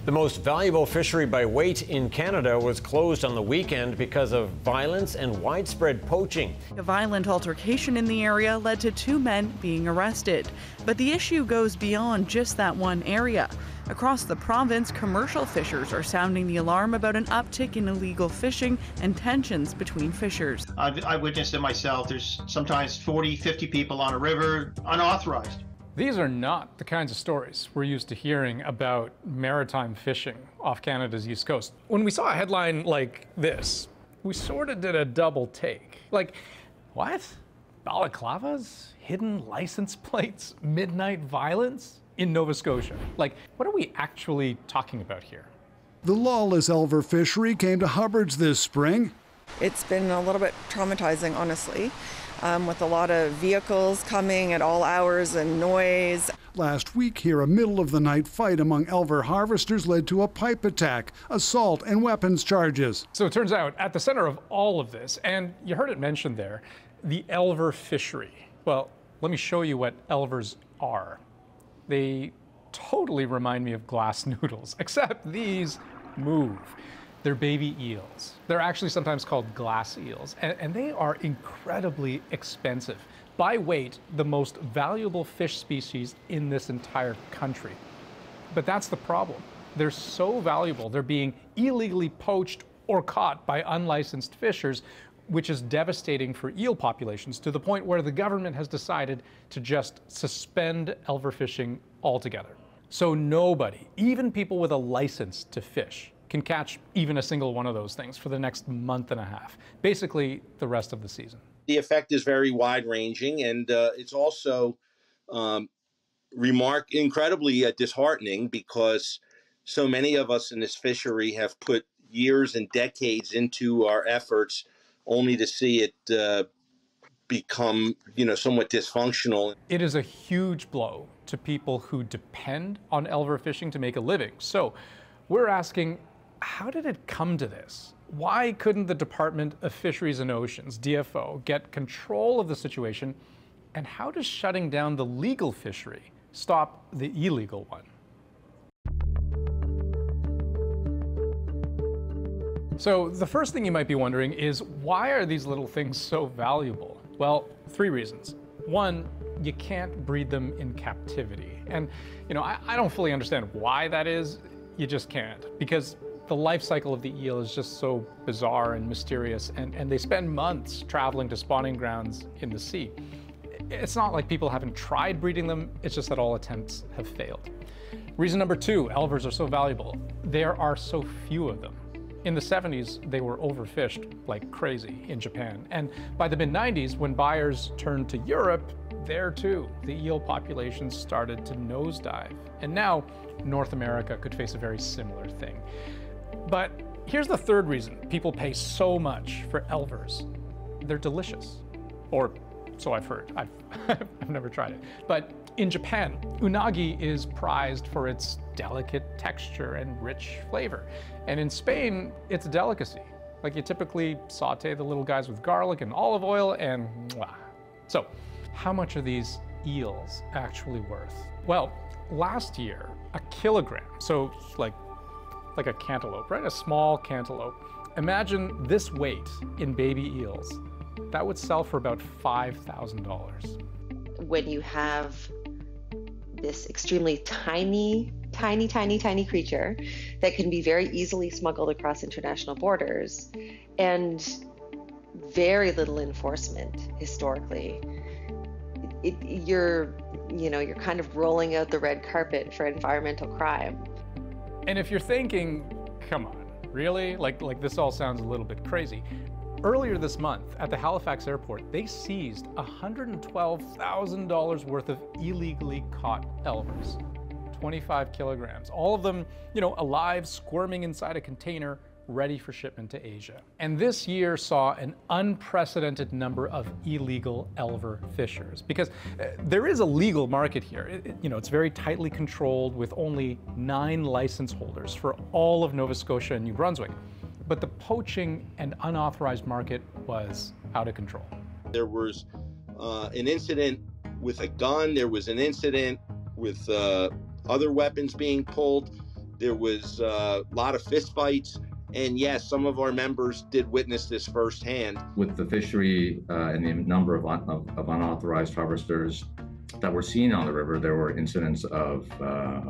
The most valuable fishery by weight in Canada was closed on the weekend because of violence and widespread poaching. A violent altercation in the area led to 2 men being arrested. But the issue goes beyond just that one area. Across the province, commercial fishers are sounding the alarm about an uptick in illegal fishing and tensions between fishers. I witnessed it myself. There's sometimes 40, 50 people on a river, unauthorized. These are not the kinds of stories we're used to hearing about maritime fishing off Canada's east coast. When we saw a headline like this, we sort of did a double take. Like, what? Balaclavas? Hidden license plates? Midnight violence? In Nova Scotia? Like, what are we actually talking about here? The lawless Elver fishery came to Hubbard's this spring. It's been a little bit traumatizing, honestly, with a lot of vehicles coming at all hours and noise. Last week here, a middle-of-the-night fight among Elver harvesters led to a pipe attack, assault, and weapons charges. So it turns out, at the center of all of this, and you heard it mentioned there, the Elver fishery. Well, let me show you what Elvers are. They totally remind me of glass noodles, except these move. They're baby eels. They're actually sometimes called glass eels, and they are incredibly expensive. By weight, the most valuable fish species in this entire country. But that's the problem. They're so valuable, they're being illegally poached or caught by unlicensed fishers, which is devastating for eel populations to the point where the government has decided to just suspend Elver fishing altogether. So nobody, even people with a license to fish, can catch even a single one of those things for the next month and a half, basically the rest of the season. The effect is very wide-ranging, and it's also incredibly disheartening because so many of us in this fishery have put years and decades into our efforts only to see it become, somewhat dysfunctional. It is a huge blow to people who depend on Elver fishing to make a living. So we're asking, how did it come to this? Why couldn't the Department of Fisheries and Oceans, DFO, get control of the situation? And how does shutting down the legal fishery stop the illegal one? So the first thing you might be wondering is, why are these little things so valuable? Well, 3 reasons. 1, you can't breed them in captivity. And, I don't fully understand why that is. You just can't, because the life cycle of the eel is just so bizarre and mysterious, and they spend months traveling to spawning grounds in the sea. It's not like people haven't tried breeding them, it's just that all attempts have failed. Reason number 2, Elvers are so valuable. There are so few of them. In the 70s, they were overfished like crazy in Japan. And by the mid-90s, when buyers turned to Europe, there too, the eel populations started to nosedive. And now, North America could face a very similar thing. But here's the 3rd reason people pay so much for Elvers. They're delicious. Or so I've heard. I've never tried it. But in Japan, unagi is prized for its delicate texture and rich flavor. And in Spain, it's a delicacy. Like, you typically saute the little guys with garlic and olive oil, and mwah. So, how much are these eels actually worth? Well, last year, a kilogram, so like a cantaloupe, right? A small cantaloupe. Imagine this weight in baby eels. That would sell for about $5,000. When you have this extremely tiny creature that can be very easily smuggled across international borders and very little enforcement historically, you're kind of rolling out the red carpet for environmental crime. And if you're thinking, come on, really? Like this all sounds a little bit crazy. Earlier this month, at the Halifax airport, they seized $112,000 worth of illegally caught Elvers. 25 kilograms, all of them, alive, squirming inside a container, ready for shipment to Asia. And this year saw an unprecedented number of illegal Elver fishers, because there is a legal market here. It's very tightly controlled with only 9 license holders for all of Nova Scotia and New Brunswick. But the poaching and unauthorized market was out of control. There was an incident with a gun. There was an incident with other weapons being pulled. There was a lot of fistfights. And yes, some of our members did witness this firsthand. With the fishery and the number of unauthorized harvesters that were seen on the river, there were incidents of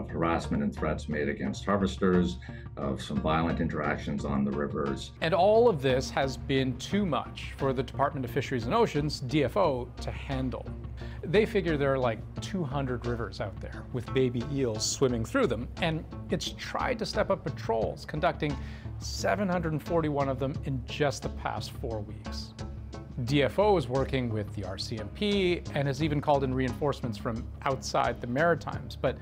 harassment and threats made against harvesters, of some violent interactions on the rivers. And all of this has been too much for the Department of Fisheries and Oceans, DFO, to handle. They figure there are like 200 rivers out there with baby eels swimming through them, and it's tried to step up patrols, conducting 741 of them in just the past 4 weeks. DFO is working with the RCMP and has even called in reinforcements from outside the Maritimes, but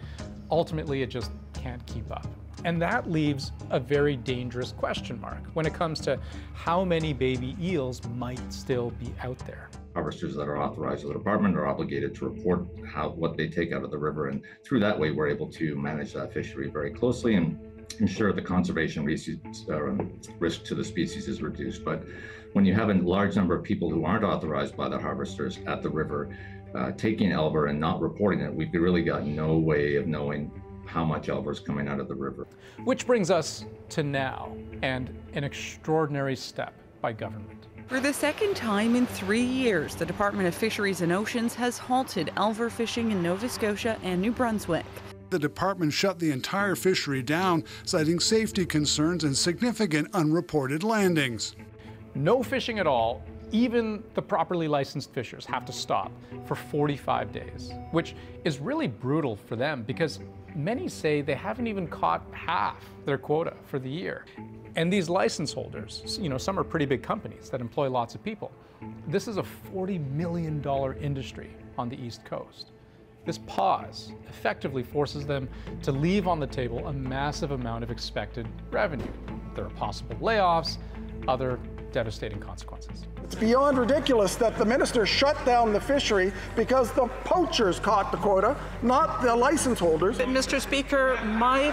ultimately it just can't keep up. And that leaves a very dangerous question mark when it comes to how many baby eels might still be out there. Harvesters that are authorized by the department are obligated to report what they take out of the river, and through that way we're able to manage that fishery very closely and ensure the conservation risk to the species is reduced. But when you have a large number of people who aren't authorized by the harvesters at the river taking elver and not reporting it, we've really got no way of knowing how much elver is coming out of the river. Which brings us to now, and an extraordinary step by government. For the second time in 3 years, the Department of Fisheries and Oceans has halted elver fishing in Nova Scotia and New Brunswick. The department shut the entire fishery down, citing safety concerns and significant unreported landings. No fishing at all. Even the properly licensed fishers have to stop for 45 days, which is really brutal for them because many say they haven't even caught half their quota for the year. And these license holders, some are pretty big companies that employ lots of people. This is a $40 million industry on the East Coast. This pause effectively forces them to leave on the table a massive amount of expected revenue. There are possible layoffs, other devastating consequences. It's beyond ridiculous that the minister shut down the fishery because the poachers caught the quota, not the license holders. Mr. Speaker, my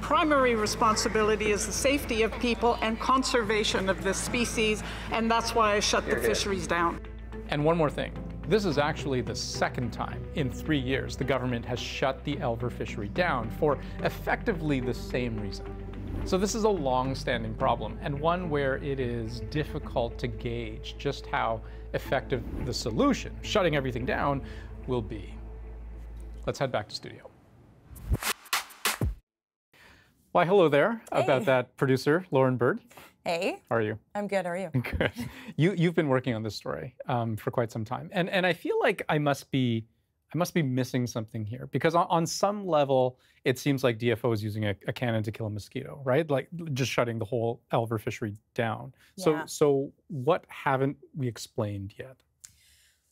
primary responsibility is the safety of people and conservation of this species, and that's why I shut the fisheries down. And one more thing. This is actually the second time in 3 years the government has shut the elver fishery down for effectively the same reason. So this is a long-standing problem, and one where it is difficult to gauge just how effective the solution, shutting everything down, will be. Let's head back to studio. Why, hello there. Hey. About that, producer Lauren Bird. Hey. How are you? I'm good. How are you? Good. You've been working on this story for quite some time, and I feel like I must be missing something here because on some level it seems like DFO is using a cannon to kill a mosquito, right? Like just shutting the whole elver fishery down. Yeah. So what haven't we explained yet?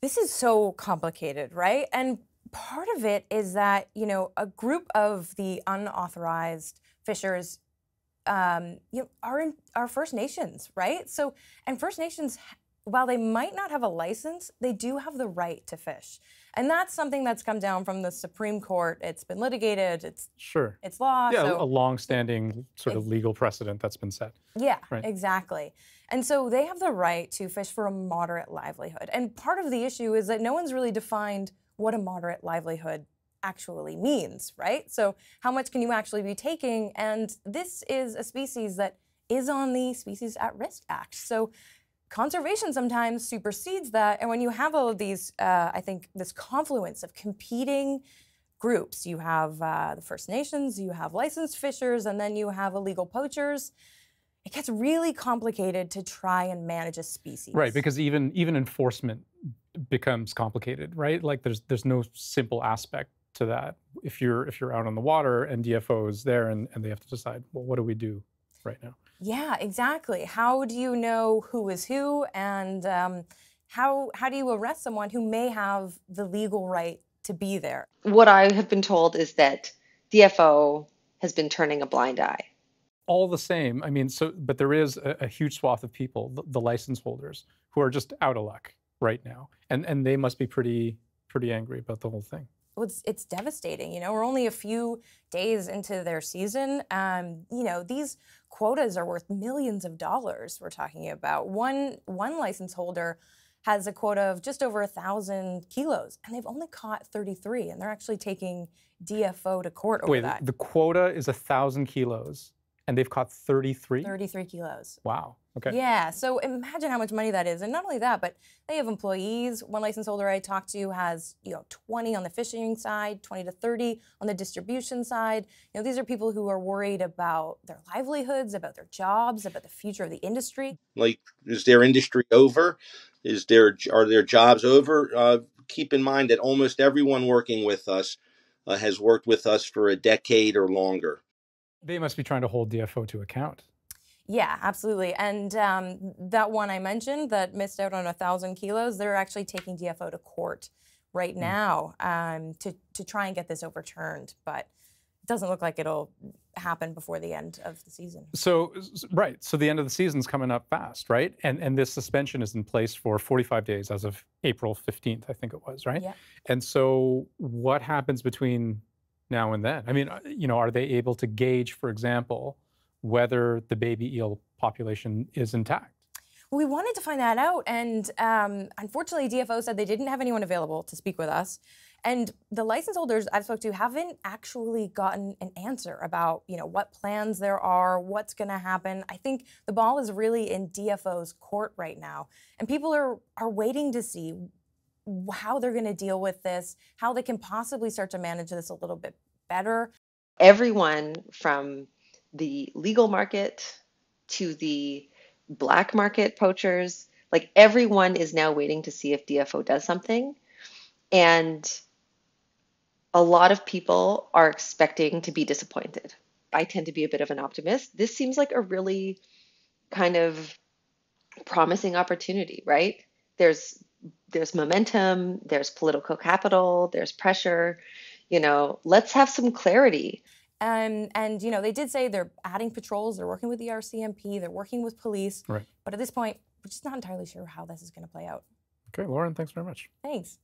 This is so complicated, right? And part of it is that a group of the unauthorized fishers are First Nations, right? So, and First Nations, while they might not have a license, they do have the right to fish. And that's something that's come down from the Supreme Court. It's been litigated, it's law. Yeah, so a long-standing sort of legal precedent that's been set. Yeah, right. Exactly. And so they have the right to fish for a moderate livelihood. And part of the issue is that no one's really defined what a moderate livelihood actually means, right? So how much can you actually be taking? And this is a species that is on the Species at Risk Act. So conservation sometimes supersedes that. And when you have all of these, I think this confluence of competing groups, you have the First Nations, you have licensed fishers, and then you have illegal poachers. It gets really complicated to try and manage a species. Right, because even enforcement becomes complicated, right? Like there's no simple aspect to that. If you're out on the water and DFO is there and they have to decide, well, what do we do right now? Yeah, exactly. How do you know who is who, and how do you arrest someone who may have the legal right to be there? What I have been told is that DFO has been turning a blind eye. All the same, I mean, but there is a huge swath of people, the license holders, who are just out of luck right now, and they must be pretty angry about the whole thing. Well, it's devastating. We're only a few days into their season. These quotas are worth millions of dollars. We're talking about one license holder has a quota of just over 1,000 kilos, and they've only caught 33, and they're actually taking DFO to court over that. The quota is 1,000 kilos, and they've caught 33? 33 kilos. Wow. Okay. Yeah, so imagine how much money that is. And not only that, but they have employees. One license holder I talked to has, 20 on the fishing side, 20 to 30 on the distribution side. These are people who are worried about their livelihoods, about their jobs, about the future of the industry. Like, is their industry over? Are their jobs over? Keep in mind that almost everyone working with us has worked with us for a decade or longer. They must be trying to hold DFO to account. Yeah, absolutely. And that one I mentioned that missed out on 1,000 kilos, they're actually taking DFO to court right now to try and get this overturned. But it doesn't look like it'll happen before the end of the season. So, right. So the end of the season's coming up fast, right? And this suspension is in place for 45 days as of April 15th, I think it was, right? Yeah. And so what happens between now and then? I mean, are they able to gauge, for example, whether the baby eel population is intact? We wanted to find that out, and unfortunately, DFO said they didn't have anyone available to speak with us. And the license holders I've spoken to haven't actually gotten an answer about, what plans there are, what's going to happen. I think the ball is really in DFO's court right now, and people are waiting to see how they're going to deal with this, how they can possibly start to manage this a little bit better. Everyone from the legal market to the black market poachers, like everyone is now waiting to see if DFO does something. And a lot of people are expecting to be disappointed. I tend to be a bit of an optimist. This seems like a really kind of promising opportunity, right? There's momentum, there's political capital, there's pressure. Let's have some clarity. And they did say they're adding patrols, they're working with the RCMP, they're working with police. Right. But at this point, we're just not entirely sure how this is going to play out. Okay, Lauren, thanks very much. Thanks.